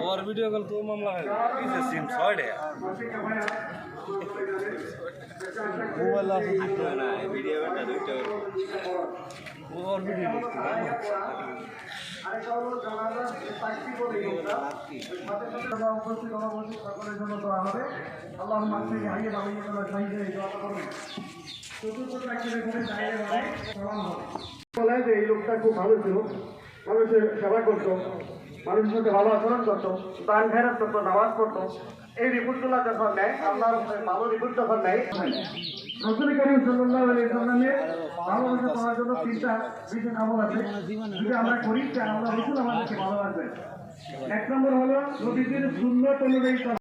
और video call तो मामला है किसे सिम 6 है मोबाइल ना वीडियो बेटा दुइटा वो और वीडियो এই লোকটা খুব ভালো ছিল, মানুষের সেবা করতো, মানুষের সাথে ভালো আচরণ করতো, দান খেরাত করতো, নামাজ পড়তো। এই রিপোর্টগুলো যখন নেয়, আল্লাহর ভালো রিপোর্ট যখন নেয়, রাসূল করিম সাল্লাল্লাহু আলাইহি ওয়াসাল্লামের ভালোবাসা পাওয়ার জন্য তিনটা বিশেষ আমল আছে, যদি আমরা করি, আমরা রাসূল আমাদেরকে ভালোবাসবেন। এক নম্বর হলো নবীজির সুন্নাত অনুযায়ী